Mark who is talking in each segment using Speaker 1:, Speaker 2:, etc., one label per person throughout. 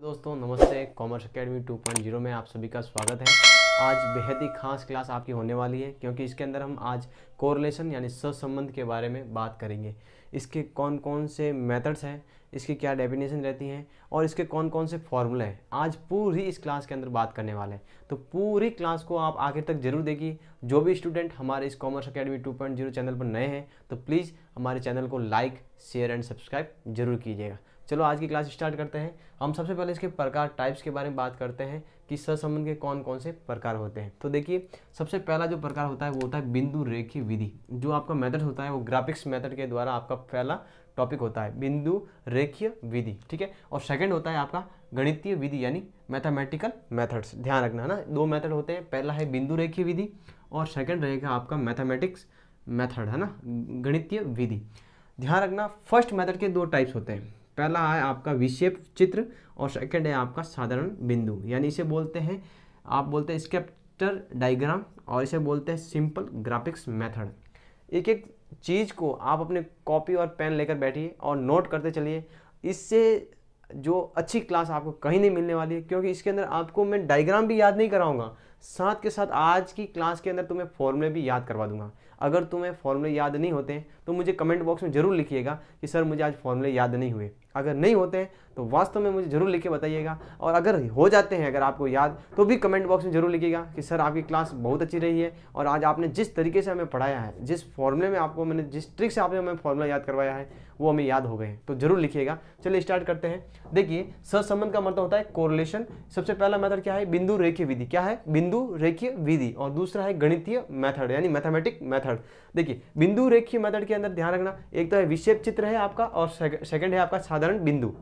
Speaker 1: दोस्तों नमस्ते। Commerce academy 2.0 में आप सभी का स्वागत है। आज बेहद ही खास क्लास आपकी होने वाली है क्योंकि इसके अंदर हम आज कोरिलेशन यानी सहसंबंध के बारे में बात करेंगे। इसके कौन कौन से मेथड्स हैं, इसकी क्या डेफिनेशन रहती हैं और इसके कौन कौन से फॉर्मूले हैं, आज पूरी इस क्लास के अंदर बात करने वाले हैं। तो पूरी क्लास को आप आखिर तक जरूर देखिए। जो भी स्टूडेंट हमारे इस कॉमर्स एकेडमी 2.0 चैनल पर नए हैं तो प्लीज़ हमारे चैनल को लाइक, शेयर एंड सब्सक्राइब जरूर कीजिएगा। चलो आज की क्लास स्टार्ट करते हैं। हम सबसे पहले इसके प्रकार टाइप्स के बारे में बात करते हैं कि सहसंबंध के कौन कौन से प्रकार होते हैं। तो देखिए, सबसे पहला जो प्रकार होता है वो होता है बिंदु रेखीय विधि। जो आपका मेथड होता है वो ग्राफिक्स मेथड के द्वारा आपका पहला टॉपिक होता है बिंदु रेखीय विधि, ठीक है। और सेकंड होता है आपका गणितीय विधि यानी मैथमेटिकल मेथड्स। ध्यान रखना है ना, दो मेथड होते हैं, पहला है बिंदु रेखीय विधि और सेकंड रहेगा आपका मैथमेटिक्स मेथड, है ना, गणितीय विधि। ध्यान रखना, फर्स्ट मेथड के दो टाइप्स होते हैं। पहला है आपका विक्षेप चित्र और सेकंड है आपका साधारण बिंदु, यानी इसे बोलते हैं, आप बोलते हैं स्केटर डायग्राम और इसे बोलते हैं सिंपल ग्राफिक्स मेथड। एक एक चीज़ को आप अपने कॉपी और पेन लेकर बैठिए और नोट करते चलिए। इससे जो अच्छी क्लास आपको कहीं नहीं मिलने वाली है, क्योंकि इसके अंदर आपको मैं डायग्राम भी याद नहीं कराऊंगा, साथ के साथ आज की क्लास के अंदर तुम्हें फॉर्मूले भी याद करवा दूंगा। अगर तुम्हें फॉर्मूले याद नहीं होते हैं तो मुझे कमेंट बॉक्स में जरूर लिखिएगा कि सर मुझे आज फॉर्मूले याद नहीं हुए। अगर नहीं होते हैं तो वास्तव में मुझे जरूर लिख के बताइएगा, और अगर हो जाते हैं, अगर आपको याद, तो भी कमेंट बॉक्स में जरूर लिखिएगा कि सर आपकी क्लास बहुत अच्छी रही है और आज आपने जिस तरीके से हमें पढ़ाया है, जिस फॉर्मूले में आपको मैंने, जिस ट्रिक से आपने हमें फॉर्मूला याद करवाया है वो हमें याद हो गए हैं। तो जरूर लिखिएगा। चलिए स्टार्ट करते हैं। देखिए, सहसंबंध का मतलब होता है कोरिलेशन। सबसे पहला मेथड क्या है? बिंदु रेखीय विधि। क्या है? बिंदु रेखीय विधि। और दूसरा है गणितीय मेथड यानी मैथमेटिक मेथड। देखिए, बिंदु रेखीय मेथड के अंदर ध्यान रखना, एक तो है विक्षेप चित्र है आपका और सेकंड है आपका साधारण बिंदु,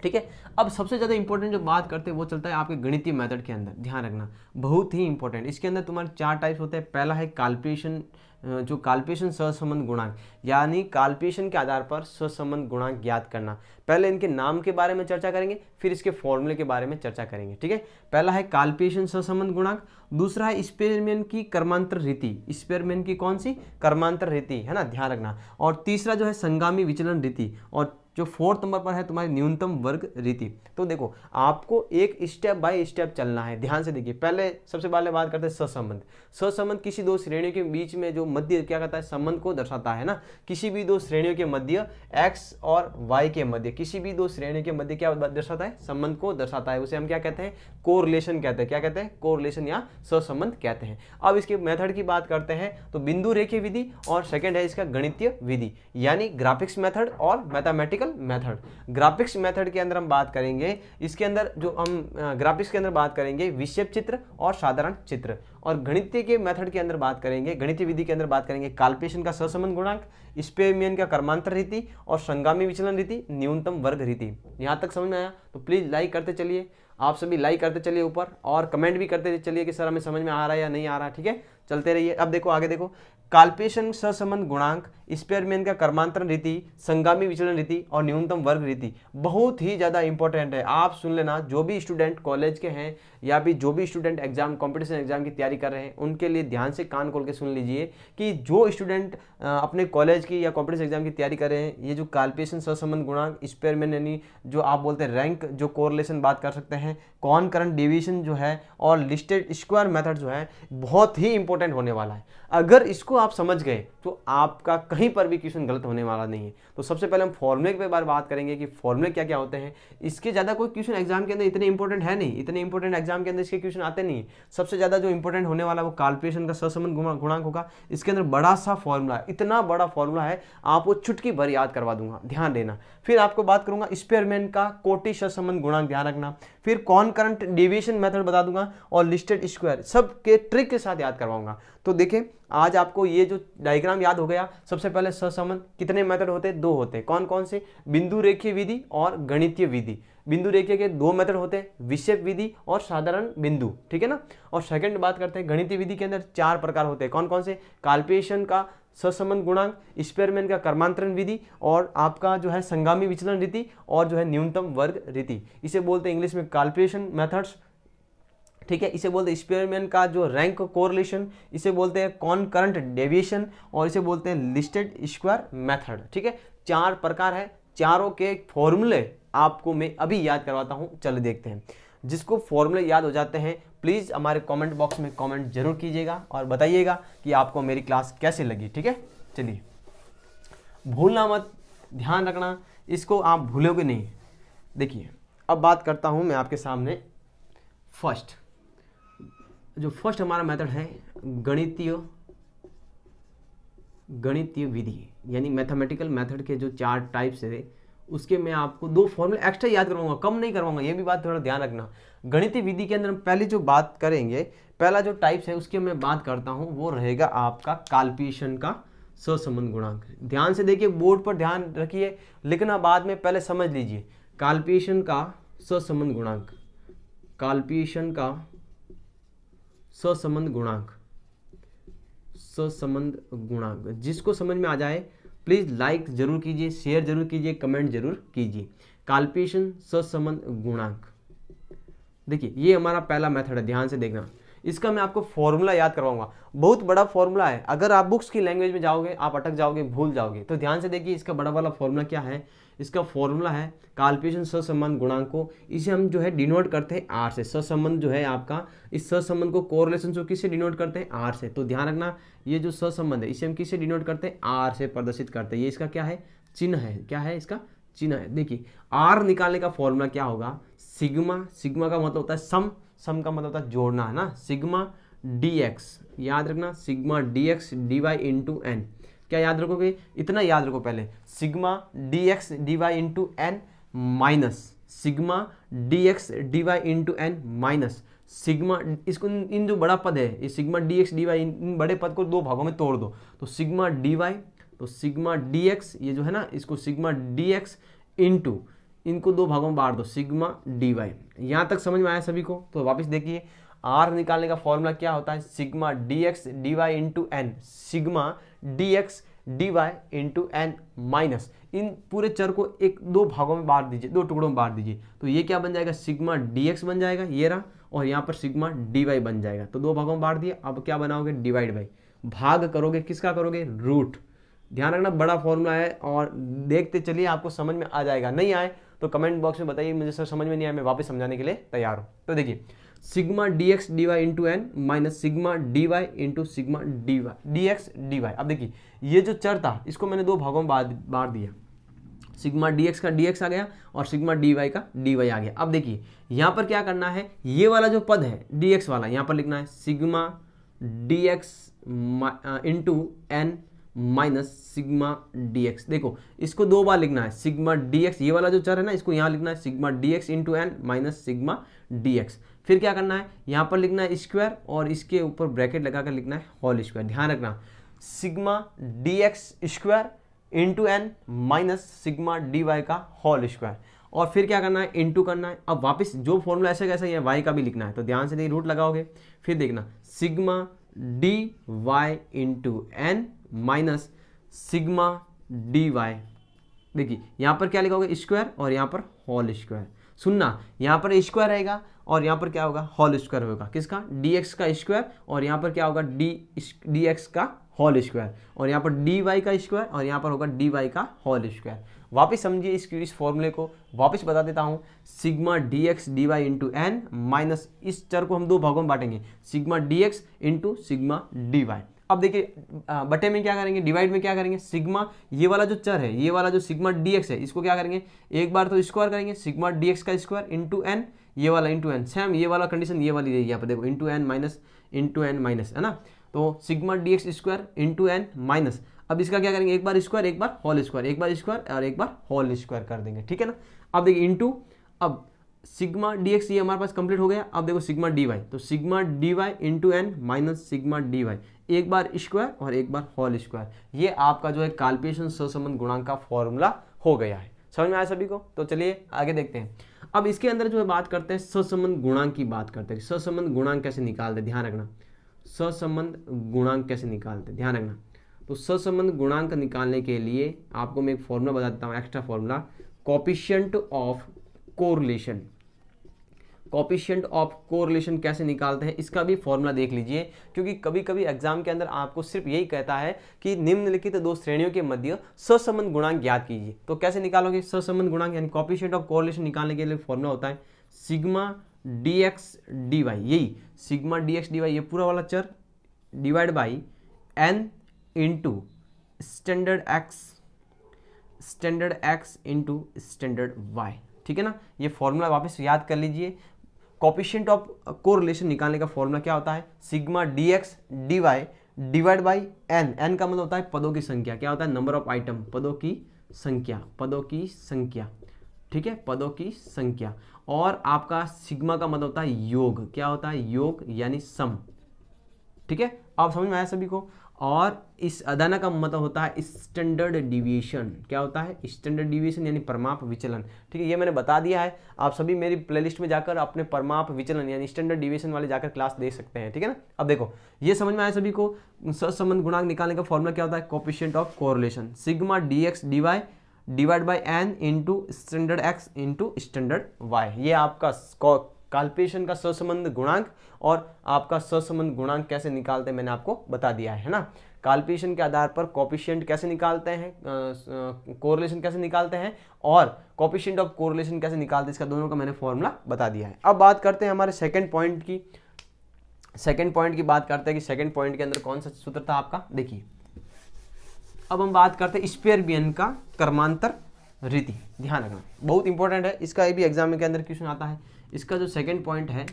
Speaker 1: ठीक है। अब सबसे ज़्यादा इंपॉर्टेंट जो बात करते हैं वो चलता है आपके गणितीय मेथड के अंदर। ध्यान रखना, बहुत ही इंपॉर्टेंट। इसके अंदर तुम्हारे चार टाइप्स होते हैं। पहला है काल्पेशन, जो काल्पेशन सहसंबंध गुणांक, यानी काल्पेशन के आधार पर सहसंबंध गुणांक ज्ञात करना। पहले इनके नाम के बारे में चर्चा करेंगे, फिर इसके फॉर्मूले के बारे में चर्चा करेंगे, ठीक है। पहला है काल्पेशन सहसंबंध गुणांक, दूसरा है स्पेयरमैन की कर्मांतर रीति। स्पेयरमैन की कौन सी? कर्मांतर रीति, है ना, ध्यान रखना। और तीसरा जो है संगामी विचलन रीति, और जो फोर्थ नंबर पर है तुम्हारी न्यूनतम वर्ग रीति। तो देखो, आपको एक स्टेप बाय स्टेप चलना है। ध्यान से देखिए, पहले सबसे पहले बात करते हैं सहसंबंध। सहसंबंध किसी दो श्रेणियों के बीच में जो मध्य क्या कहता है, संबंध को दर्शाता है ना। किसी भी दो श्रेणियों के मध्य, x और y के मध्य, किसी भी दो श्रेणियों के मध्य क्या दर्शाता है? संबंध को दर्शाता है। उसे हम क्या कहते हैं? कोरिलेशन कहते हैं। क्या कहते हैं? कोरिलेशन या सहसंबंध कहते हैं। अब इसके मेथड की बात करते हैं तो बिंदु रेखीय विधि और सेकंड है इसका गणितीय विधि यानी ग्राफिक्स मेथड और मैथमेटिकल मेथड। ग्राफिक्स मेथड के अंदर हम बात करेंगे, इसके अंदर जो हम ग्राफिक्स के अंदर बात करेंगे विक्षेप चित्र और साधारण चित्र, और गणितीय के मेथड के अंदर बात करेंगे, गणितीय विधि के अंदर बात करेंगे काल्पेशन का सहसंबंध गुणांक, स्पेयरमैन का कर्मांतर रीति और संगामी विचलन रीति, न्यूनतम वर्ग रीति। यहां तक समझ में आया? तो प्लीज लाइक करते चलिए, आप सभी लाइक करते चलिए ऊपर, और कमेंट भी करते चलिए कि सर हमें समझ में आ रहा है या नहीं आ रहा, ठीक है। चलते रहिए। अब देखो आगे देखो, काल्पेशन सहसंबंध गुणांक, स्पेयरमैन का कर्मांतरण रीति, संगामी विचलन रीति और न्यूनतम वर्ग रीति बहुत ही ज्यादा इंपॉर्टेंट है। आप सुन लेना, जो भी स्टूडेंट कॉलेज के हैं या भी जो भी स्टूडेंट एग्जाम, कॉम्पिटिशन एग्जाम की तैयारी कर रहे हैं, उनके लिए ध्यान से कान खोल के सुन लीजिए कि जो स्टूडेंट अपने कॉलेज की या कॉम्पिटिशन एग्जाम की तैयारी कर रहे हैं, ये जो काल्पेशन सहसंबंध गुणांक, स्पेयरमैन यानी जो आप बोलते हैं रैंक, जो कोरिलेशन बात कर सकते हैं, कॉनकरेंट डेविएशन जो है, और लिस्टेड स्क्वायर मेथड जो है, बहुत ही इंपॉर्टेंट होने वाला है। अगर इसको आप समझ गए तो आपका कहीं पर भी क्वेश्चन गलत होने वाला नहीं है। तो सबसे पहले हम फॉर्मूले के बारे में बात करेंगे कि फॉर्मूले क्या क्या होते हैं। इसके ज़्यादा कोई क्वेश्चन एग्जाम के अंदर इतने इंपॉर्टेंट है नहीं, इतने इंपॉर्टेंट एग्जाम के अंदर इसके क्वेश्चन आते नहीं। सबसे ज़्यादा जो इंपॉर्टेंट होने वाला वो काल्पेशन का सहसंबंध गुणांक होगा। इसके अंदर बड़ा सा फॉर्मूला है, इतना बड़ा फॉर्मूला है, आपको चुटकी भर याद करवा दूंगा, ध्यान देना। फिर आपको बात करूंगा स्पेयरमैन का कोटि सहसंबंध गुणांक, ध्यान रखना। फिर कॉनकरेंट डेविएशन मेथड बता दूंगा और लिस्टेड स्क्वायर, सब के ट्रिक के साथ याद करवाऊंगा। तो देखें, आज आपको ये जो डायग्राम याद हो गया। सबसे पहले सहसंबंध कितने मेथड होते हैं? दो होते हैं। कौन कौन से? बिंदु रेखीय विधि और गणितीय विधि। बिंदु रेखीय के दो मेथड होते हैं, विक्षेप विधि और साधारण बिंदु, ठीक है ना। और सेकंड बात करते हैं गणितीय विधि के अंदर चार प्रकार होते हैं। कौन कौन से? काल्पेशन का सहसंबंध गुणांक, स्पेयरमैन का कर्मांतरण विधि और आपका जो है संगामी विचलन रीति और जो है न्यूनतम वर्ग रीति। इसे बोलते हैं इंग्लिश में काल्पेशन मेथड्स, ठीक है। इसे बोलते हैं स्पेयरमैन का जो रैंक कोरिलेशन, इसे बोलते हैं कॉनकरेंट डेविएशन और इसे बोलते हैं लिस्टेड स्क्वायर मेथड, ठीक है। चार प्रकार है, चारों के फॉर्मूले आपको मैं अभी याद करवाता हूँ, चलो देखते हैं। जिसको फॉर्मूले याद हो जाते हैं प्लीज़ हमारे कमेंट बॉक्स में कमेंट जरूर कीजिएगा और बताइएगा कि आपको मेरी क्लास कैसे लगी। ठीक है, चलिए भूलना मत, ध्यान रखना, इसको आप भूलोगे नहीं। देखिए अब बात करता हूँ मैं आपके सामने फर्स्ट हमारा मेथड है गणितीय विधि, यानी मैथमेटिकल मेथड के जो 4 टाइप्स है उसके मैं आपको 2 फॉर्मूले एक्स्ट्रा याद करवाऊंगा, कम नहीं करवाऊंगा, ये भी बात थोड़ा ध्यान रखना। गणितीय विधि के अंदर हम पहले जो बात करेंगे, पहला जो टाइप्स है उसकी मैं बात करता हूं, वो रहेगा आपका काल्पीशन का सहसंबंध गुणांक। ध्यान से देखिए, बोर्ड पर ध्यान रखिए, लिखना बाद में, पहले समझ लीजिए। काल्पीशन का सहसंबंध गुणांक, काल्पीशन का सहसंबंध गुणांक, जिसको समझ में आ जाए प्लीज़ लाइक जरूर कीजिए, शेयर जरूर कीजिए, कमेंट जरूर कीजिए। काल्पीशन सहसंबंध गुणांक, देखिए ये हमारा पहला मेथड है, ध्यान से देखना। इसका मैं आपको फॉर्मूला याद करवाऊंगा, बहुत बड़ा फॉर्मूला है, अगर आप बुक्स की लैंग्वेज में जाओगे आप अटक जाओगे, भूल जाओगे। तो ध्यान से देखिए, इसका बड़ा वाला फॉर्मूला क्या है। इसका फॉर्मूला है काल्पीशन सहसंबंध गुणांक को, इसे हम जो है डिनोट करते हैं आर से। सहसंबंध जो है आपका, इस सहसंबंध को कोरिलेशन से किससे डिनोट करते हैं, आर से। तो ध्यान रखना, ये जो सहसंबंध है इसे हम किससे डिनोट करते हैं, आर से प्रदर्शित करते हैं। ये इसका क्या है, चिन्ह है, क्या है इसका चिन्ह है। देखिए आर निकालने का फॉर्मूला क्या होगा, सिग्मा, सिग्मा का मतलब होता है सम, सम का मतलब होता है जोड़ना, है ना। सिग्मा डी एक्स, याद रखना, sigma D X D Y into N. क्या याद रखोगे, इतना याद रखो पहले, sigma D X D Y into N minus sigma D X D Y into N minus sigma, इसको इन जो बड़ा पद है, ये sigma D X D Y, इन बड़े पद को 2 भागों में तोड़ दो, तो सिग्मा डी वाई, तो सिग्मा डी एक्स, ये जो है ना, इसको सिग्मा डी एक्स इंटू, इनको 2 भागों में बांट दो, सिग्मा डी वाई। यहाँ तक समझ में आया सभी को। तो वापस देखिए, आर निकालने का फॉर्मूला क्या होता है, sigma D X D Y into N, sigma D X D Y into N minus, इन पूरे चर को 2 भागों में बांट दीजिए, 2 टुकड़ों में बांट दीजिए। तो ये क्या बन जाएगा, सिग्मा डी एक्स बन जाएगा, ये रहा, और यहाँ पर सिग्मा डी वाई बन जाएगा। तो 2 भागों में बांट दिया। अब क्या बनाओगे, डिवाइड बाई, भाग करोगे, किसका करोगे, रूट। ध्यान रखना, बड़ा फॉर्मूला है और देखते चलिए, आपको समझ में आ जाएगा। नहीं आए तो कमेंट बॉक्स में बताइए, मुझे सर समझ में नहीं आया, मैं वापस समझाने के लिए तैयार हूँ। तो देखिए, sigma D X D Y into N minus sigma D Y into sigma D X D Y. अब देखिए, ये जो चर था इसको मैंने 2 भागों में बांट दिया, सिग्मा डी एक्स का डी एक्स आ गया और सिग्मा डी वाई का डी वाई आ गया। अब देखिए यहाँ पर क्या करना है, ये वाला जो पद है डी एक्स वाला, यहाँ पर लिखना है sigma D X into N minus sigma D X. देखो इसको 2 बार लिखना है, सिग्मा डी एक्स, ये वाला जो चर है ना, इसको यहाँ लिखना है sigma D X into N minus sigma D X. फिर क्या करना है, यहाँ पर लिखना है स्क्वायर और इसके ऊपर ब्रैकेट लगाकर लिखना है होल स्क्वायर। ध्यान रखना, sigma D X square into N minus sigma D Y का होल स्क्वायर, और फिर क्या करना है, इंटू करना है। अब वापस जो फॉर्मूला ऐसे कैसे है, वाई का भी लिखना है। तो ध्यान से देखिए, रूट लगाओगे, फिर देखना sigma D Y into N minus sigma D Y. देखिए यहाँ पर क्या लिखोगे, स्क्वायर और यहाँ पर होल स्क्वायर। सुनना, यहाँ पर स्क्वायर रहेगा और यहाँ पर क्या होगा, होल स्क्वायर होगा, किसका, डी एक्स का स्क्वायर, और यहाँ पर क्या होगा, डी एक्स का होल स्क्वायर, और यहाँ पर डी वाई का स्क्वायर, और यहाँ पर होगा डी वाई का होल स्क्वायर। वापिस समझिए इस फॉर्मूले को, वापस बता देता हूँ, sigma D X D Y into N minus, इस चर को हम 2 भागों में बांटेंगे, sigma D X into sigma D Y. अब देखिए बटे में क्या करेंगे, डिवाइड में क्या करेंगे, सिग्मा, ये वाला जो चर है, ये वाला जो सिग्मा डी एक्स है, इसको क्या करेंगे, एक बार तो स्क्वायर करेंगे, सिग्मा डी एक्स का स्क्वायर इंटू एन, ये वाला इंटू एन, सेम ये वाला कंडीशन ये वाली रहेगी यहाँ पर, देखो इंटू एन माइनस, है ना। तो sigma D X square into N minus, अब इसका क्या करेंगे, एक बार स्क्वायर, एक बार होल स्क्वायर, एक बार स्क्वायर और एक बार होल स्क्वायर कर देंगे, ठीक है ना। अब देखिए इंटू, अब सिग्मा डी एक्स ये हमारे पास कंप्लीट हो गया। अब देखो सिग्मा डी वाई, तो sigma D Y into N minus sigma D Y, एक बार स्क्वायर और एक बार होल स्क्वायर। ये आपका जो है काल्पीशन सहसंबंध गुणांक का फॉर्मूला हो गया है। समझ में आया सभी को। तो चलिए आगे देखते हैं। अब इसके अंदर जो है बात करते हैं सहसंबंध गुणांक की बात करते हैं। सहसंबंध गुणांक कैसे निकालते, ध्यान रखना, सहसंबंध गुणांक कैसे निकालते, ध्यान रखना। तो सहसंबंध गुणांक निकालने के लिए आपको मैं एक फॉर्मूला बता देता हूँ, extra formula, coefficient of correlation. Coefficient of correlation कैसे निकालते हैं इसका भी फॉर्मूला देख लीजिए, क्योंकि कभी कभी एग्जाम के अंदर आपको सिर्फ यही कहता है कि निम्नलिखित दो श्रेणियों के मध्य सहसंबंध गुणांक ज्ञात कीजिए। तो कैसे निकालोगे सहसंबंध गुणांक, यानी कोफिशिएंट ऑफ कोरिलेशन निकालने के लिए फॉर्मूला होता है सिग्मा dx dy, यही सिग्मा dx dy ये पूरा वाला चर divide by n into standard x into standard y, ठीक है ना। ये फॉर्मूला वापस याद कर लीजिए। कोफिशिएंट ऑफ कोरिलेशन निकालने का फॉर्मूला क्या होता है sigma dx dy divide by n का मतलब होता है पदों की संख्या, क्या होता है नंबर ऑफ आइटम, पदों की संख्या, ठीक है, पदों की संख्या। और आपका सिग्मा का मतलब होता है योग, क्या होता है योग यानी सम, ठीक है, आप समझ में आया सभी को। और इस अदाना का मतलब होता है स्टैंडर्ड डिविएशन, क्या होता है स्टैंडर्ड डिविएशन यानी परमाप विचलन, ठीक है, ये मैंने बता दिया है। आप सभी मेरी प्लेलिस्ट में जाकर अपने परमाप विचलन यानी स्टैंडर्ड डिविएशन वाले जाकर क्लास दे सकते हैं, ठीक है ना। अब देखो ये समझ में आया सभी को। सहसंबंध गुणांक निकालने का फॉर्मूला क्या होता है coefficient of correlation sigma dx dy divide by n into standard x into standard y, ये आपका काल्पेशन का सहसंबंध गुणांक। और आपका सहसंबंध गुणांक कैसे निकालते हैं मैंने आपको बता दिया है ना। काल्पेशन के आधार पर कोफिशिएंट कैसे निकालते हैं, कोरिलेशन कैसे निकालते हैं और कोफिशिएंट ऑफ कोरिलेशन कैसे निकालते हैं, इसका दोनों का मैंने फॉर्मूला बता दिया है। अब बात करते हैं हमारे सेकंड पॉइंट की बात करते हैं कि सेकंड पॉइंट के अंदर कौन सा सूत्र था आपका। देखिए अब हम बात करते हैं स्पेयर का कर्मांतर रीति, ध्यान रखना बहुत इंपॉर्टेंट है, इसका भी एग्जाम के अंदर क्वेश्चन आता है। इसका जो सेकंड पॉइंट है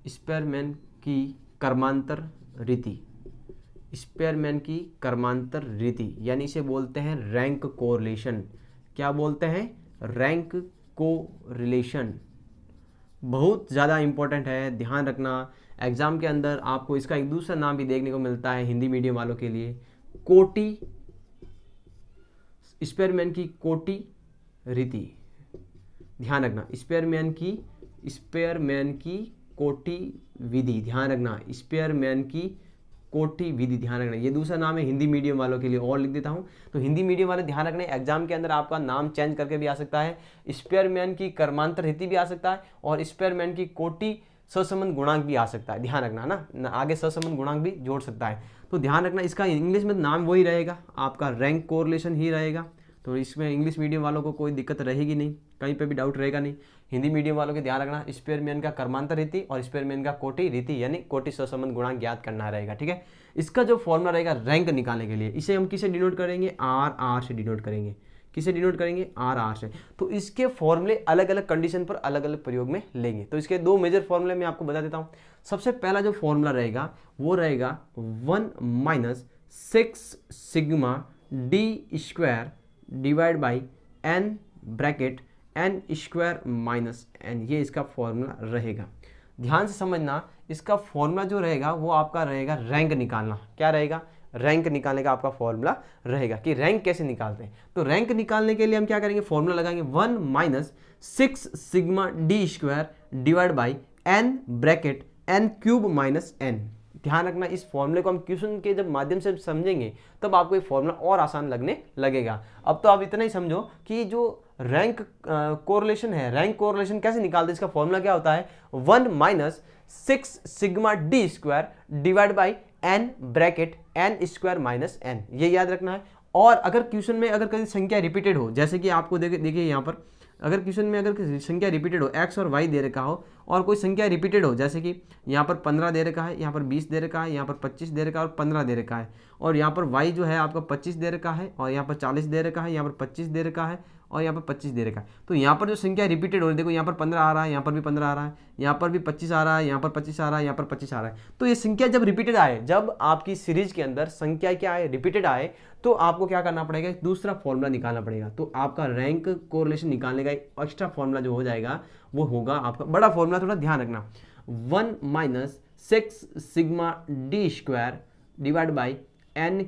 Speaker 1: स्पेयरमैन की कर्मांतर रीति, यानी इसे बोलते हैं रैंक कोरिलेशन। क्या बोलते हैं रैंक कोरिलेशन, बहुत ज़्यादा इंपॉर्टेंट है, ध्यान रखना। एग्जाम के अंदर आपको इसका एक दूसरा नाम भी देखने को मिलता है हिंदी मीडियम वालों के लिए, कोटि, स्पेयरमैन की कोटि रीति, ध्यान रखना। स्पेयरमैन की कोटि विधि, ध्यान रखना, स्पेयरमैन की कोटि विधि, ध्यान रखना। ये दूसरा नाम है हिंदी मीडियम वालों के लिए, और लिख देता हूँ। तो हिंदी मीडियम वाले ध्यान रखना, एग्जाम के अंदर आपका नाम चेंज करके भी आ सकता है, स्पेयरमैन की कर्मांतर रीति भी आ सकता है और स्पेयरमैन की कोटि सहसंबंध गुणांक भी आ सकता है, ध्यान रखना ना, आगे सहसंबंध गुणांक भी जोड़ सकता है। तो ध्यान रखना इसका इंग्लिश में नाम वही रहेगा, आपका रैंक कोरिलेशन ही रहेगा। तो इसमें इंग्लिश मीडियम वालों को कोई दिक्कत रहेगी नहीं, कहीं पे भी डाउट रहेगा नहीं। हिंदी मीडियम वालों के ध्यान रखना स्पेयरमैन का कर्मांतर रीति और स्पेयरमैन का कोटि रीति यानी कोटि सहसंबंध गुणांक ज्ञात करना रहेगा, ठीक है। इसका जो फॉर्मूला रहेगा रैंक निकालने के लिए, इसे हम किसे डिनोट करेंगे RR से डिनोट करेंगे, किसे डिनोट करेंगे RR से। तो इसके फॉर्मूले अलग अलग कंडीशन पर अलग अलग प्रयोग में लेंगे। तो इसके दो मेजर फॉर्मूले मैं आपको बता देता हूँ। सबसे पहला जो फॉर्मूला रहेगा वो रहेगा 1 - 6 sigma d² divide by n bracket n² - n, ये इसका फॉर्मूला रहेगा। ध्यान से समझना, इसका फॉर्मूला जो रहेगा वो आपका रहेगा रैंक निकालना। क्या रहेगा रैंक निकालने का आपका फॉर्मूला रहेगा कि रैंक कैसे निकालते हैं। तो रैंक निकालने के लिए हम क्या करेंगे फॉर्मूला लगाएंगे 1 - 6 sigma d² divide by n bracket n³ - n। ध्यान रखना इस फॉर्मूले को हम क्वेश्चन के जब माध्यम से समझेंगे तब आपको ये फॉर्मूला और आसान लगने लगेगा। अब तो आप इतना ही समझो कि जो रैंक कोरिलेशन है, रैंक कोरिलेशन कैसे निकालते हैं, इसका फॉर्मूला क्या होता है 1 - 6 sigma d² divide by n bracket n² - n, ये याद रखना है। और अगर क्वेश्चन में अगर कभी संख्या रिपीटेड हो, जैसे कि आपको देखिए यहाँ पर अगर क्वेश्चन में अगर संख्या रिपीटेड हो, x और y दे रखा हो और कोई संख्या रिपीटेड हो, जैसे कि यहाँ पर 15 दे रखा है, यहाँ पर 20 दे रखा है, यहाँ पर 25 दे रखा है और 15 दे रखा है, और यहाँ पर y जो है आपका 25 दे रखा है और यहाँ पर 40 दे रखा है, यहाँ पर 25 दे रखा है और यहाँ पर 25 दे रखा है। तो यहाँ पर जो संख्या रिपीटेड हो रही है, देखो यहाँ पर 15 आ रहा है, यहाँ पर भी 15 आ रहा है, यहाँ पर भी 25 आ रहा है, यहाँ पर 25 आ रहा है, यहाँ पर 25 आ रहा है। तो ये संख्या जब रिपीटेड आए, जब आपकी सीरीज के अंदर संख्या क्या आए रिपीटेड आए, तो आपको क्या करना पड़ेगा दूसरा फॉर्मूला निकालना पड़ेगा। तो आपका रैंक कोरिलेशन निकालने का एक एक्स्ट्रा फॉर्मूला जो हो जाएगा वो होगा आपका बड़ा फॉर्मूला, थोड़ा ध्यान रखना 1 - 6 sigma d² divide by n³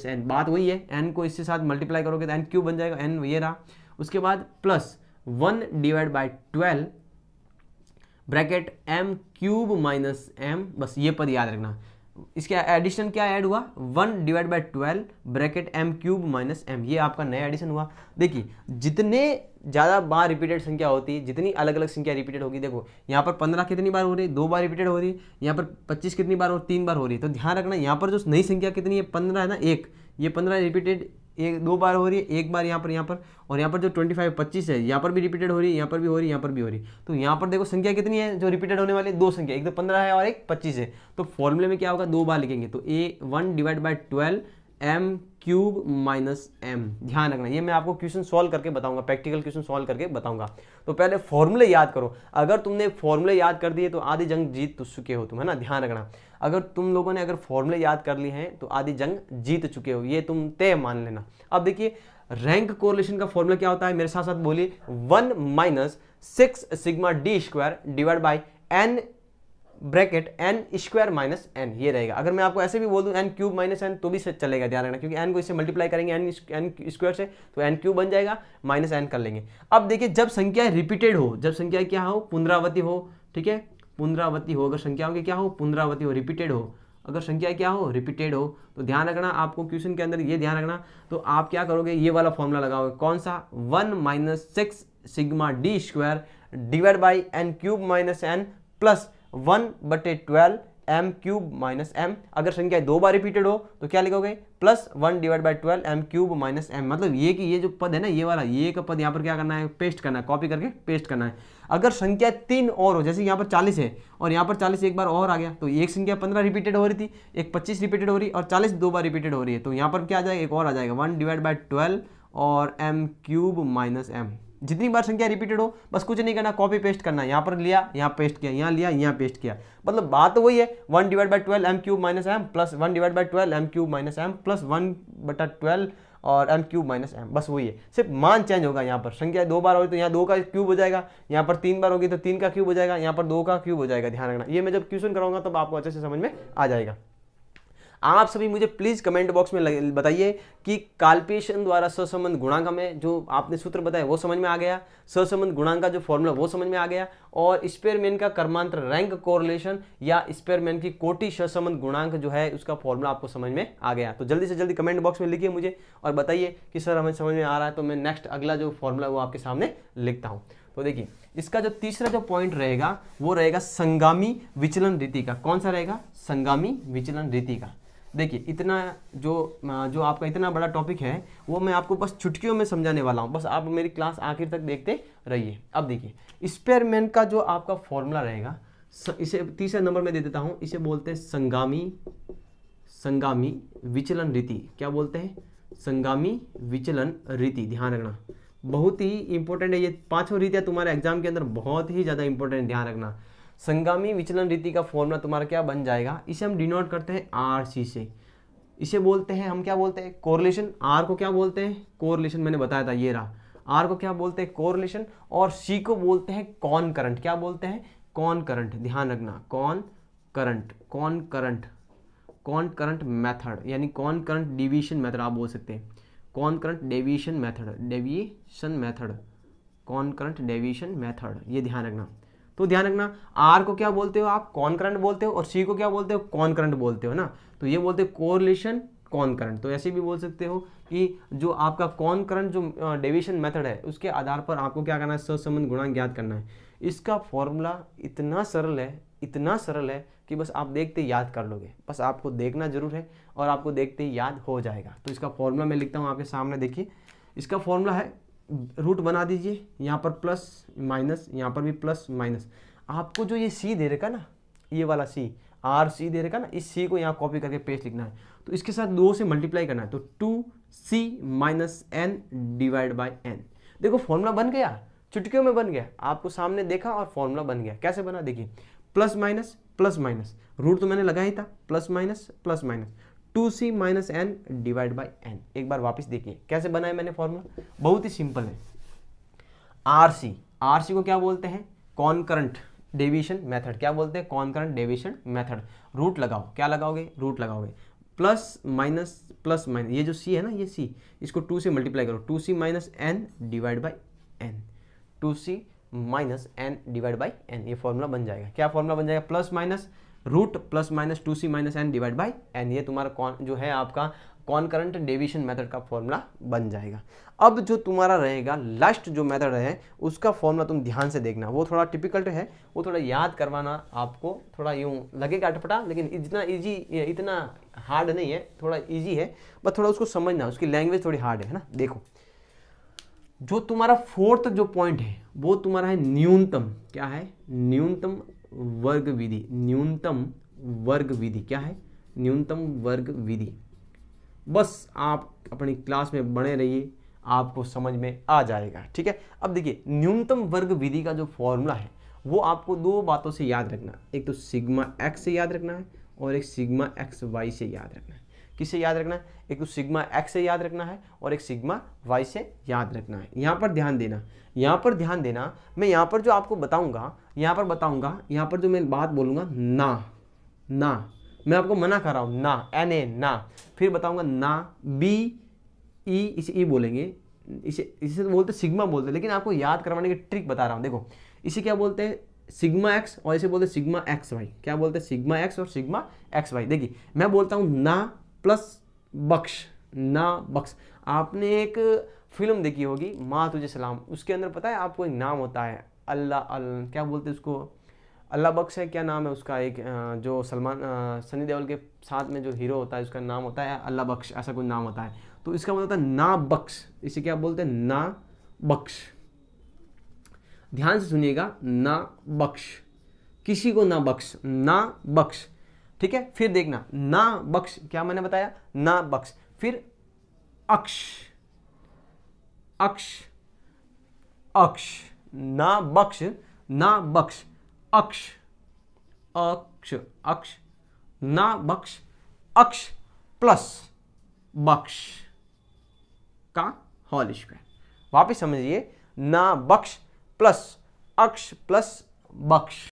Speaker 1: - n, बात वही है, n को इसके साथ मल्टीप्लाई करोगे तो n³ बन जाएगा, n ये रहा। उसके बाद plus 1 divide by 12 bracket m³ - m, बस ये पद याद रखना, इसके एडिशन क्या ऐड हुआ, 1/12 bracket m cube minus m, ये आपका नया एडिशन हुआ। देखिए जितने ज़्यादा बार रिपीटेड संख्या होती है, जितनी अलग अलग संख्या रिपीटेड होगी, देखो यहाँ पर 15 कितनी बार हो रही है, 2 बार रिपीटेड हो रही है, यहाँ पर 25 कितनी बार और 3 बार हो रही है। तो ध्यान रखना यहाँ पर जो नई संख्या कितनी है, 15 है ना, एक, ये 15 रिपीटेड एक 2 बार हो रही है, एक बार यहाँ पर और यहाँ पर जो 25 25 है, यहाँ पर भी रिपीटेड हो रही है, यहाँ पर भी हो रही है, यहाँ पर भी हो रही है। तो यहाँ पर देखो संख्या कितनी है जो रिपीटेड होने वाली है, 2 संख्या, एक तो 15 है और एक 25 है। तो फॉर्मूले में क्या होगा, 2 बार लिखेंगे, तो a 1/12 m cube minus m। ध्यान रखना, ये मैं आपको क्वेश्चन सॉल्व करके बताऊंगा, प्रैक्टिकल क्वेश्चन सॉल्व करके बताऊंगा। तो पहले फॉर्मूले याद करो, अगर तुमने फॉर्मूले याद कर दिए तो आधी जंग जीत चुके हो तुम, है ना। ध्यान रखना, अगर तुम लोगों ने अगर फॉर्मूले याद कर लिए हैं तो आधी जंग जीत चुके हो, ये तुम तय मान लेना। अब देखिए रैंक कोरिलेशन का फॉर्मूला क्या होता है, मेरे साथ साथ बोलिए, 1 - 6 sigma d square divide by n bracket n square minus n, ये रहेगा। अगर मैं आपको ऐसे भी बोल दूं n क्यूब माइनस n तो भी चलेगा, ध्यान रखना, क्योंकि n को इससे मल्टीप्लाई करेंगे n स्क्वायर से तो n क्यूब बन जाएगा, माइनस n कर लेंगे। अब देखिए जब संख्या रिपीटेड हो, जब संख्या क्या हो, पुनरावृत्ति हो, ठीक है, पुनरावृत्ति हो, अगर संख्याओं की क्या हो, पुनरावृत्ति हो, रिपीटेड हो, अगर संख्या क्या हो, रिपीटेड हो, तो ध्यान रखना आपको क्वेश्चन के अंदर ये ध्यान रखना, तो आप क्या करोगे, ये वाला फॉर्मूला लगाओगे, कौन सा, 1 - 6 sigma d square divide by n cube minus n plus 1/12 m cube minus m। अगर संख्या 2 बार रिपीटेड हो तो क्या लिखोगे, plus 1/12 m cube minus m। मतलब ये कि ये जो पद है ना, ये वाला, ये का पद यहाँ पर क्या करना है, पेस्ट करना है, कॉपी करके पेस्ट करना है। अगर संख्या 3 और हो, जैसे यहाँ पर 40 है और यहाँ पर 40 एक बार और आ गया, तो एक संख्या 15 रिपीटेड हो रही थी, एक 25 रिपीटेड हो रही और 40 2 बार रिपीटेड हो रही है, तो यहाँ पर क्या आ जाएगा, एक और आ जाएगा, 1/12 और m क्यूब माइनस m। जितनी बार संख्या रिपीटेड हो बस कुछ नहीं करना, कॉपी पेस्ट करना है, यहाँ पर लिया यहाँ पेस्ट किया, यहाँ लिया यहाँ पेस्ट किया, मतलब बात तो वही है, 1/12 m cube minus m plus 1/12 m cube minus m plus 1/12 और m क्यूब माइनस m, बस वही है, सिर्फ मान चेंज होगा। यहाँ पर संख्या 2 बार होगी तो यहाँ 2 का क्यूब हो जाएगा, यहाँ पर 3 बार होगी तो 3 का क्यूब हो जाएगा, यहाँ पर 2 का क्यूब हो जाएगा। ध्यान रखना, ये मैं जब क्वेश्चन कराऊंगा तब आपको अच्छे से समझ में आ जाएगा। आप सभी मुझे प्लीज कमेंट बॉक्स में बताइए कि काल्पनिक द्वारा सहसंबंध गुणांक में जो आपने सूत्र बताया वो समझ में आ गया, सहसंबंध गुणांक का जो फॉर्मूला वो समझ में आ गया, और स्पेयरमैन का क्रमांतर रैंक कोरिलेशन या स्पेयरमैन की कोटि सहसंबंध गुणांक जो है उसका फॉर्मूला आपको समझ में आ गया। तो जल्दी से जल्दी कमेंट बॉक्स में लिखिए मुझे और बताइए कि सर हमें समझ में आ रहा है, तो मैं नेक्स्ट अगला जो फॉर्मूला वो आपके सामने लिखता हूँ। तो देखिए इसका जो तीसरा जो पॉइंट रहेगा वो रहेगा संगामी विचलन रीति का। कौन सा रहेगा, संगामी विचलन रीति का। देखिए इतना जो आपका इतना बड़ा टॉपिक है वो मैं आपको बस चुटकियों में समझाने वाला हूँ, बस आप मेरी क्लास आखिर तक देखते रहिए। अब देखिए स्पेयरमैन का जो आपका फॉर्मूला रहेगा, इसे तीसरे नंबर में दे देता हूँ, इसे बोलते हैं संगामी विचलन रीति। क्या बोलते हैं, संगामी विचलन रीति। ध्यान रखना बहुत ही इंपॉर्टेंट है, ये 5 रीतियाँ तुम्हारे एग्जाम के अंदर बहुत ही ज़्यादा इंपॉर्टेंट, ध्यान रखना। संगामी विचलन रीति का फॉर्मूला तुम्हारा क्या बन जाएगा, इसे हम डिनोट करते हैं RC से, इसे बोलते हैं हम क्या बोलते हैं, कोरिलेशन। R को क्या बोलते हैं, कोरिलेशन, मैंने बताया था ये रहा। R को क्या बोलते हैं, कोरिलेशन, और C को बोलते हैं कॉनकरंट। क्या बोलते हैं, कॉनकरंट। ध्यान रखना, कॉनकरंट मेथड, यानी कॉनकरंट डेविएशन मेथड आप बोल सकते हैं, concurrent deviation method, concurrent deviation method, ये ध्यान रखना। तो ध्यान रखना R को क्या बोलते हो आप, कॉनकरंट बोलते हो, और C को क्या बोलते हो, कॉनकरंट बोलते हो ना। तो ये बोलते हो कोरिलेशन कॉनकरंट। तो ऐसे भी बोल सकते हो कि जो आपका कॉनकरंट जो डेविएशन मेथड है उसके आधार पर आपको क्या करना है, सहसंबंध गुणांक ज्ञात करना है। इसका फॉर्मूला इतना सरल है कि बस आप देखते ही याद कर लोगे, बस आपको देखना जरूर है और आपको देखते ही याद हो जाएगा। तो इसका फॉर्मूला मैं लिखता हूँ आपके सामने, देखिए इसका फॉर्मूला है, रूट बना दीजिए, यहाँ पर प्लस माइनस, यहाँ पर भी प्लस माइनस। आपको जो ये C दे रखा ना, ये वाला C RC दे रखा ना, इस C को यहाँ कॉपी करके पेस्ट लिखना है, तो इसके साथ 2 से मल्टीप्लाई करना है, तो 2C minus n divide by n। देखो फॉर्मूला बन गया, चुटकियों में बन गया, आपको सामने देखा और फॉर्मूला बन गया। कैसे बना, देखिए प्लस माइनस, रूट तो मैंने लगा ही था, plus minus 2C minus n divide by n। एक बार वापस देखिए कैसे बनाया मैंने फॉर्मूला, बहुत ही सिंपल है। RC को क्या बोलते हैं, कॉनकरंट डेविएशन मेथड। क्या बोलते हैं, कॉनकरंट डेविएशन मेथड। रूट लगाओ, क्या लगाओगे, रूट लगाओगे, प्लस माइनस, ये जो C है ना, ये C, इसको 2 से मल्टीप्लाई करो, 2C minus n divide by n, 2C minus n divide by n, ये फॉर्मूला बन जाएगा। क्या फॉर्मूला बन जाएगा, plus minus root plus minus 2c minus n divide by n, ये तुम्हारा जो है आपका कॉनकरेंट डेविएशन मेथड का फॉर्मूला बन जाएगा। अब जो तुम्हारा रहेगा लास्ट जो मेथड है उसका फॉर्मूला तुम ध्यान से देखना, वो थोड़ा टिपिकल है, वो थोड़ा याद करवाना आपको थोड़ा यूँ लगेगा अटपटा, लेकिन इतना इजी इतना हार्ड नहीं है, थोड़ा इजी है, बस थोड़ा उसको समझना, उसकी लैंग्वेज थोड़ी हार्ड है ना। देखो जो तुम्हारा फोर्थ जो पॉइंट है वो तुम्हारा है न्यूनतम, क्या है, न्यूनतम वर्ग विधि, न्यूनतम वर्ग विधि, क्या है, न्यूनतम वर्ग विधि। बस आप अपनी क्लास में बने रहिए, आपको समझ में आ जाएगा, ठीक है। अब देखिए न्यूनतम वर्ग विधि का जो फॉर्मूला है वो आपको दो बातों से याद रखना, एक तो सिग्मा एक्स से याद रखना है और एक सिग्मा एक्स वाई से याद रखना है। किससे याद रखना है, एक तो सिग्मा एक्स से याद रखना है और एक सिग्मा वाई से याद रखना है। यहाँ पर ध्यान देना, यहाँ पर ध्यान देना, मैं यहाँ पर जो आपको बताऊँगा, यहाँ पर जो मैं बात बोलूँगा ना, मैं आपको मना कर रहा हूँ ना, NA ना, फिर बताऊंगा ना, बी ई, इसे ई बोलेंगे, इसे तो बोलते सिग्मा बोलते, लेकिन आपको याद करवाने की ट्रिक बता रहा हूँ। देखो इसे क्या बोलते हैं, सिग्मा एक्स, और इसे बोलते हैं सिग्मा एक्स वाई। क्या बोलते हैं, सिग्मा एक्स और सिग्मा एक्स वाई। देखिए मैं बोलता हूँ ना प्लस बख्श, ना बख्श। आपने एक फिल्म देखी होगी माँ तुझे सलाम, उसके अंदर पता है आपको एक नाम होता है अल्लाह क्या बोलते हैं उसको, अल्लाह बख्श है, क्या नाम है उसका, एक जो सनी देओल के साथ में जो हीरो होता है उसका नाम होता है अल्लाह बख्श, ऐसा कोई नाम होता है। तो इसका मतलब होता है ना बख्श, इसे क्या बोलते हैं, ना बख्श। ध्यान से सुनिएगा, ना बख्श, किसी को ना बख्श, ना बख्श, ठीक है। फिर देखना ना बख्श, क्या मैंने बताया, ना बख्श। फिर अक्ष, अक्ष, अक्ष, ना बख्श, ना बख्श, अक्ष, अक्ष, अक्ष, ना बख्श, अक्ष प्लस बख्श का होल स्क्वायर। वापिस समझिए, ना बख्श प्लस अक्ष प्लस बख्श,